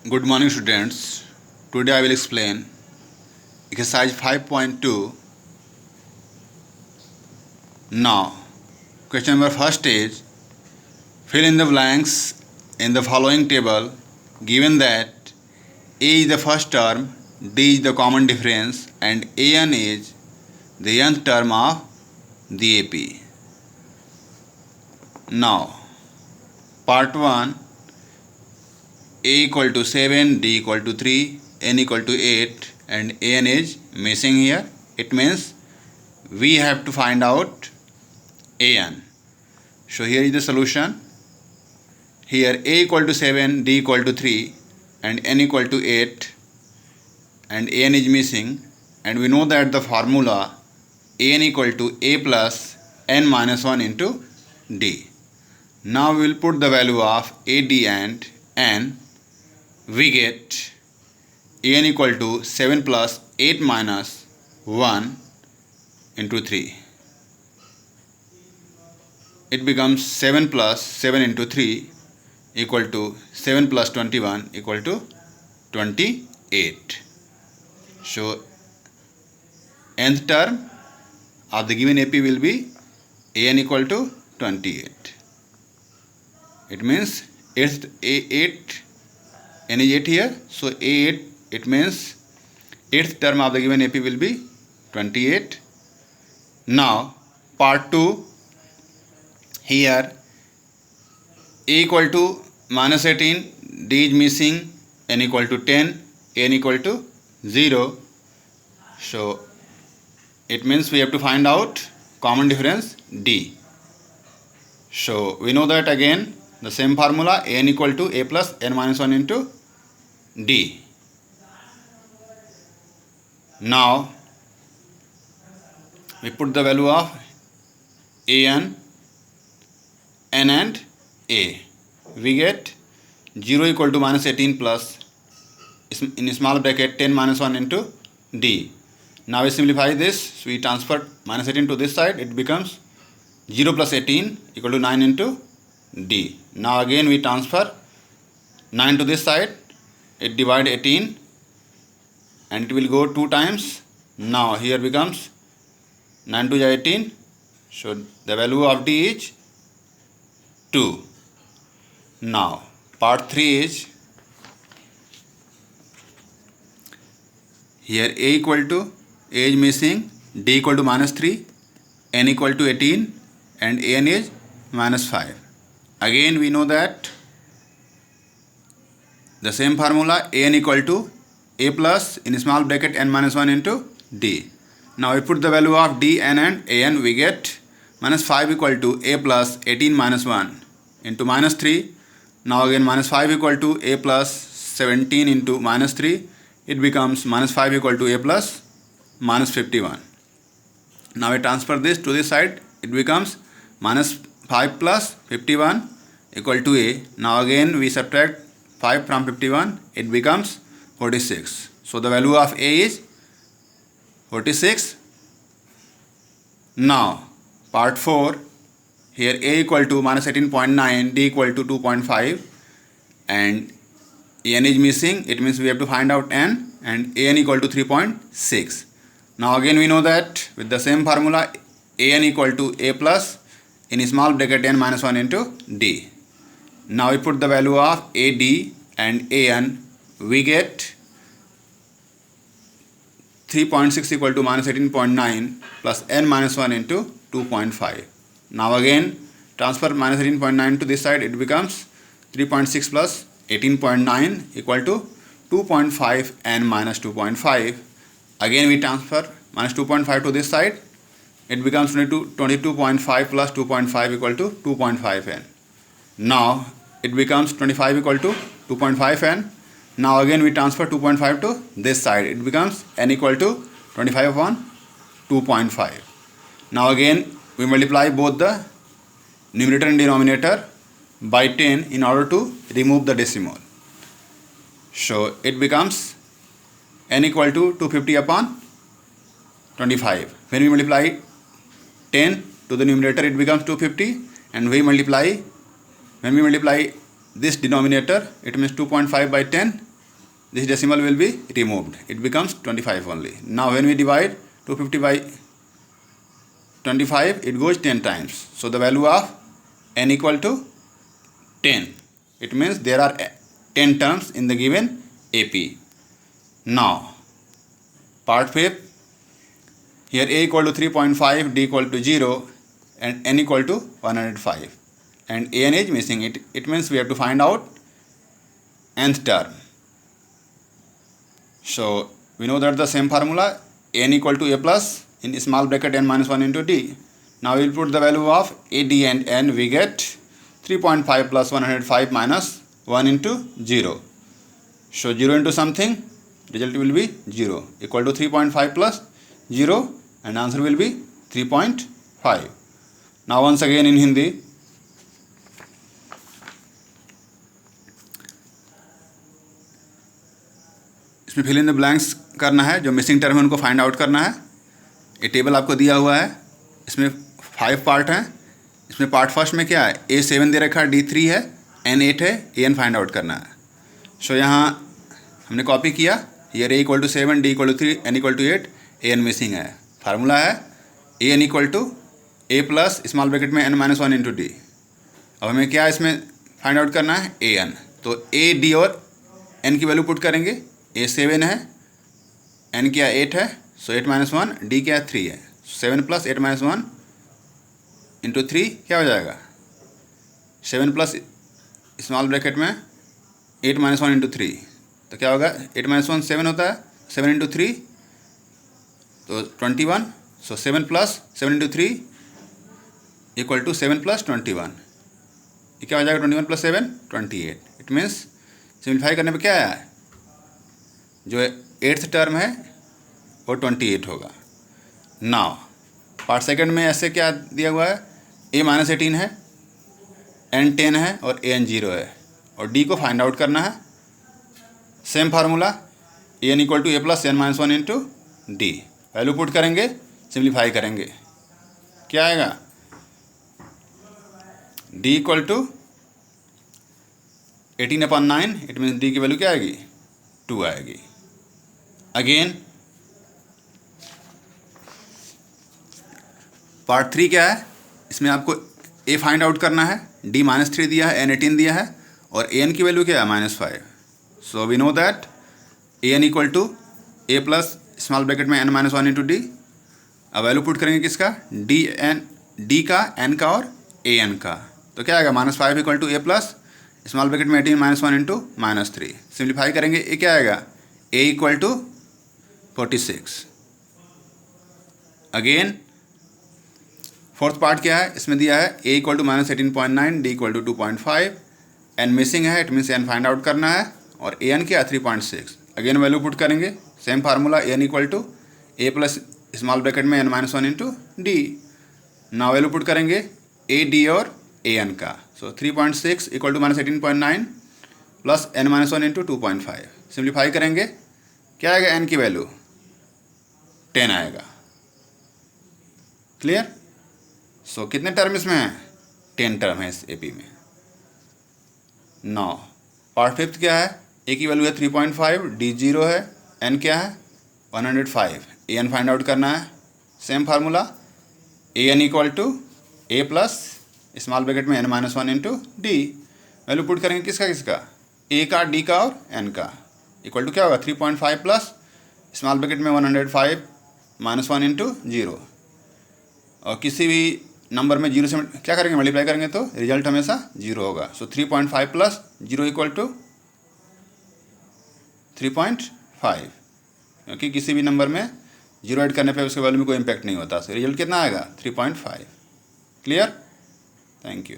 Good morning, students. Today I will explain exercise 5.2. Now, question number first is fill in the blanks in the following table given that A is the first term, D is the common difference, and AN is the nth term of the AP. Now, part 1, A equal to 7, D equal to 3, N equal to 8, and AN is missing here. It means we have to find out AN. So here is the solution. Here A equal to 7, D equal to 3, and N equal to 8, and AN is missing. And we know that the formula AN equal to A plus N minus 1 into D. Now we will put the value of A, D and N. We get AN equal to 7 plus 8 minus 1 into 3. It becomes 7 plus 7 into 3 equal to 7 plus 21 equal to 28. So nth term of the given AP will be AN equal to 28. It means 8 N is 8 here, so A8, it means 8th term of the given AP will be 28. Now part 2, here A equal to minus 18, D is missing, N equal to 10, N equal to 0. So it means we have to find out common difference D. So we know that again the same formula N equal to A plus N minus 1 into D. Now we put the value of AN, N and A. We get 0 equal to minus 18 plus in small bracket 10 minus 1 into D. Now we simplify this. So we transfer minus 18 to this side. It becomes 0 plus 18 equal to 9 into D. Now again we transfer 9 to this side. It divide 18 and it will go 2 times. Now here becomes 9 to 18. So the value of D is 2. Now part 3 is here A equal to, A is missing, D equal to minus 3, N equal to 18 and AN is minus 5. Again we know that the same formula AN equal to A plus in small bracket N minus 1 into D. Now we put the value of D, N and AN. We get minus 5 equal to A plus 18 minus 1 into minus 3. Now again minus 5 equal to A plus 17 into minus 3. It becomes minus 5 equal to A plus minus 51. Now we transfer this to this side. It becomes minus 5 plus 51 equal to A. Now again we subtract 5 from 51. It becomes 46. So the value of A is 46. Now part 4, here A equal to minus 18.9, D equal to 2.5 and N is missing. It means we have to find out N and AN equal to 3.6. Now again we know that with the same formula AN equal to A plus in small bracket N minus 1 into D. Now we put the value of AD and AN. We get 3.6 equal to minus 18.9 plus N minus 1 into 2.5. Now again transfer minus 18.9 to this side. It becomes 3.6 plus 18.9 equal to 2.5 N minus 2.5. Again we transfer minus 2.5 to this side. It becomes 22.5 plus 2.5 equal to 2.5 N. Now it becomes 25 equal to 2.5 N. Now again we transfer 2.5 to this side. It becomes N equal to 25 upon 2.5. Now again we multiply both the numerator and denominator by 10 in order to remove the decimal. So it becomes N equal to 250 upon 25. When we multiply 10 to the numerator, it becomes 250, and when we multiply this denominator, it means 2.5 by 10, this decimal will be removed. It becomes 25 only. Now when we divide 250 by 25, it goes 10 times. So the value of n equal to 10. It means there are 10 terms in the given AP. Now part 5. Here a equal to 3.5, d equal to 0, and n equal to 105. And an is missing. It means we have to find out nth term. So we know that the same formula, n equal to a plus in small bracket n minus 1 into d. Now we will put the value of a, d and n. We get 3.5 plus 105 minus 1 into 0. So 0 into something, result will be 0, equal to 3.5 plus 0, and answer will be 3.5. Now once again in Hindi. इसमें fill in the blanks करना है, जो missing term है उनको find out करना है. ये table आपको दिया हुआ है, इसमें 5 पार्ट हैं. इसमें पार्ट फर्स्ट में क्या है, ए 7 दे रखा है, डी 3 है, एन 8 है, ए एन फाइंड आउट करना है. सो यहाँ हमने कॉपी किया. Here a equal to 7, d equal to 3, n equal to 8, a n missing है. फार्मूला है a n equal to a plus small bracket में एन माइनस 1 इंटू डी. अब हमें क्या इसमें फाइंड आउट करना है, ए एन. तो ए, डी और एन की वैल्यू पुट करेंगे. ए 7 है, एन क्या 8 है, सो 8 माइनस 1, डी क्या 3 है. 7 प्लस 8 माइनस 1 इंटू 3 क्या हो जाएगा, 7 प्लस स्मॉल ब्रैकेट में 8 माइनस 1 इंटू 3, तो क्या होगा, 8 माइनस 1 7 होता है, 7 इंटू 3 तो 21. So 7 plus 7 into 3 equal to 7 plus 21. ये क्या हो जाएगा, 21 प्लस 7 28. इट मीन्स सिंप्लीफाई करने पे क्या आया है, जो 8th टर्म है वो 28 होगा. नाउ पार्ट सेकंड में ऐसे क्या दिया हुआ है, ए माइनस 18 है, एन 10 है और ए एन 0 है, और डी को फाइंड आउट करना है. Same formula, a n equal to a plus n minus 1 into d. Value put करेंगे, सिंप्लीफाई करेंगे, क्या आएगा, d equal to 18/9. It means d की वैल्यू क्या आएगी, 2 आएगी. अगेन पार्ट 3 क्या है, इसमें आपको ए फाइंड आउट करना है. डी -3 दिया है, एन 18 दिया है, और ए एन की वैल्यू क्या है, -5. So we know that a n equal to a plus small bracket में एन माइनस 1 इंटू डी. अब वैल्यू पुट करेंगे किसका, डी का, एन का और ए एन का. तो क्या आएगा, -5 equal to a plus small bracket में 18 माइनस 1 इंटू -3. सिंप्लीफाई करेंगे, ये क्या आएगा, a equal to 46. Again fourth part क्या है, इसमें दिया है a equal to -18.9, d equal to 2.5, n missing है, it means n find out करना है, और ए एन क्या 3.6. अगेन वैल्यू पुट करेंगे, same formula, a n equal to a plus small bracket में n minus 1 into d. Now value put करेंगे a, d और a n का. सो 3.6 equal to -18.9 plus n minus 1 into 2.5. Simplify करेंगे, क्या आएगा, N की value 10 आएगा. क्लियर. सो कितने टर्म इसमें हैं, 10 टर्म है इस एपी में. नाउ पार्ट 5 क्या है, ए की वैल्यू है 3.5, डी 0 है, एन क्या है 105, ए एन फाइंड आउट करना है. Same formula, a n equal to a plus small bracket में n minus 1 into d. Value put करेंगे किसका किसका, ए का, डी का और एन का. इक्वल टू क्या होगा, 3.5 प्लस स्मॉल ब्रैकेट में 105 माइनस 1 इंटू 0. और किसी भी नंबर में 0 से क्या करेंगे, मल्टीप्लाई करेंगे तो रिजल्ट हमेशा 0 होगा. सो 3.5 प्लस 0 इक्वल टू 3.5, क्योंकि किसी भी नंबर में 0 ऐड करने पे उसके वैल्यू में कोई इम्पैक्ट नहीं होता. सो रिजल्ट कितना आएगा, 3.5. क्लियर. Thank you.